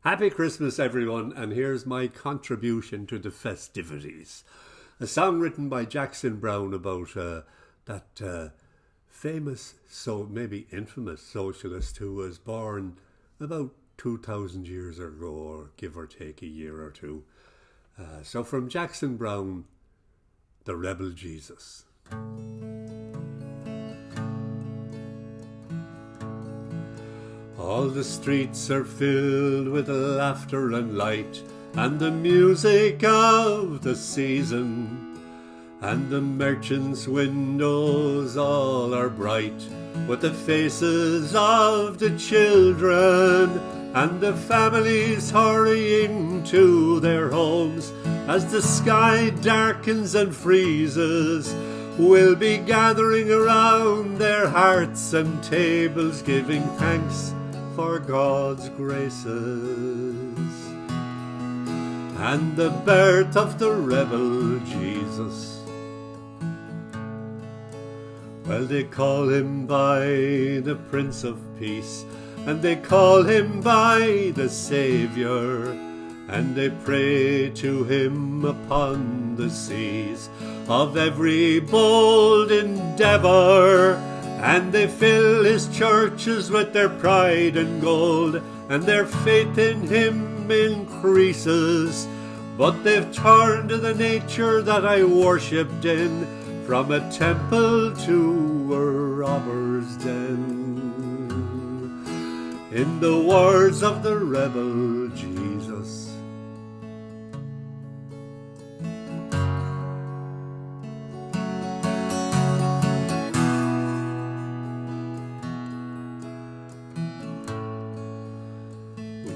Happy Christmas, everyone, and here's my contribution to the festivities. A song written by Jackson Browne about that famous, so maybe infamous socialist who was born about 2,000 years ago, or give or take a year or two. So from Jackson Browne, The Rebel Jesus. All the streets are filled with laughter and light, and the music of the season, and the merchants' windows all are bright with the faces of the children, and the families hurrying to their homes as the sky darkens and freezes. Will be gathering around their hearts and tables, giving thanks for God's graces, and the birth of the rebel Jesus. Well, they call him by the Prince of Peace, and they call him by the Saviour, and they pray to him upon the seas of every bold endeavour. And they fill his churches with their pride and gold, and their faith in him increases. But they've turned to the nature that I worshipped in, from a temple to a robber's den. In the words of the rebel Jesus.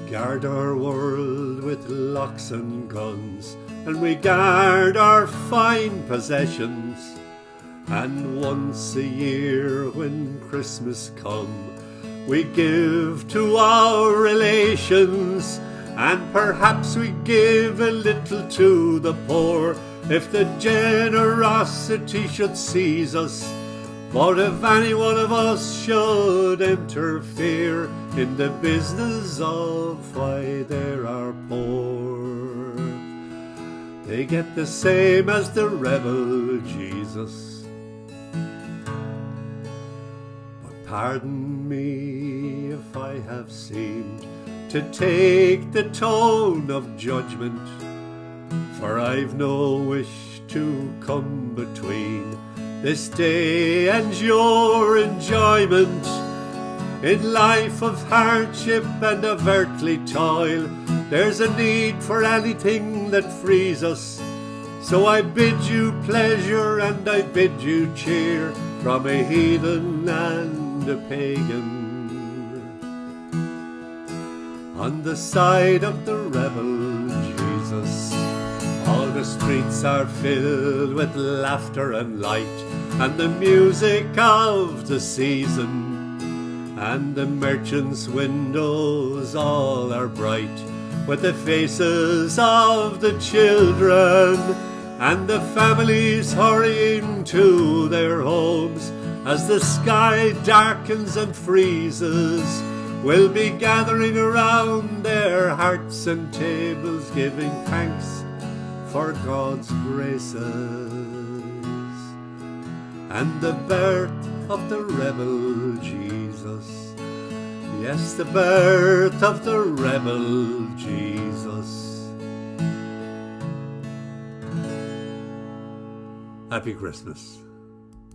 Guard our world with locks and guns, and we guard our fine possessions. And once a year when Christmas come, we give to our relations, and perhaps we give a little to the poor, if the generosity should seize us. But if any one of us should interfere in the business of why there are poor, they get the same as the rebel Jesus. But pardon me if I have seemed to take the tone of judgment, for I've no wish to come between this day and your enjoyment. In life of hardship and of earthly toil, there's a need for anything that frees us. So I bid you pleasure and I bid you cheer, from a heathen and a pagan. On the side of the rebel Jesus, all the streets are filled with laughter and light, and the music of the season, and the merchants' windows all are bright with the faces of the children, and the families hurrying to their homes as the sky darkens and freezes. Will be gathering around their hearts and tables, giving thanks for God's graces, and the birth of the rebel Jesus. Yes, the birth of the rebel Jesus. Happy Christmas.